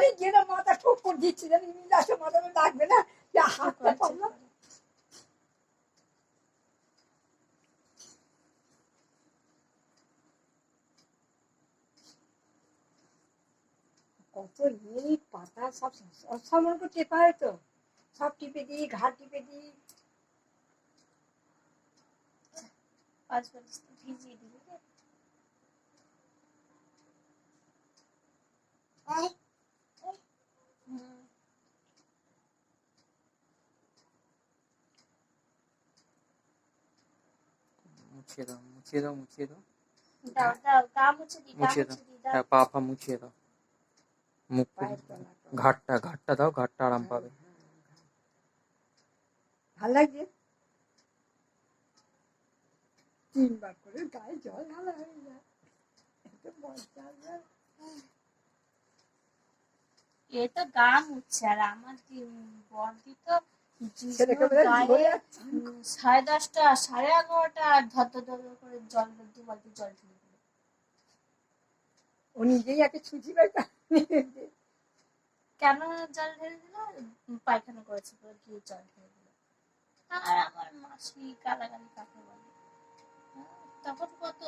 ওখানে গিয়ে না মাথা ঠোক্কর দিচ্ছি, জানি আসলে মাথাটা লাগবে না, হাতটা পাবো। কত এই পাতা সব সব মনে করে টেপা হয় তো, সব টিপে দিই, ঘাট টিপে দিই। 5 মিনিট ভিজিয়ে দিবি। মুছিয়ে দাও, মুছিয়ে দাও, মুছিয়ে দাও। দাও দাও, গা মুছে দি, গা মুছিয়ে দাও, মুছে দি, দাও। হ্যাঁ পা ফা মুছিয়ে দাও, মুখ ঘাটটা ঘাটটা দাও, ঘাটটা আরাম পাবে। ভাল লাগছে। 3 বার করে গায়ে জল ঢালা হয়ে যায়, এত মজা। এ তো গা মুছছে, আর আমার বর্দি তো গায়ে 10:30 11:30 ধর ধর করে জল 2 বালতি জল ঢেলে দিল। ও নিজেই একে ছুচি পাইতা কেন জল ঢেলে দিল? পায়খানা করেছে বলে গিয়ে জল ঢেলে দিল। আর আমার মাসি গালাগালি কাকে বলে, তখন কত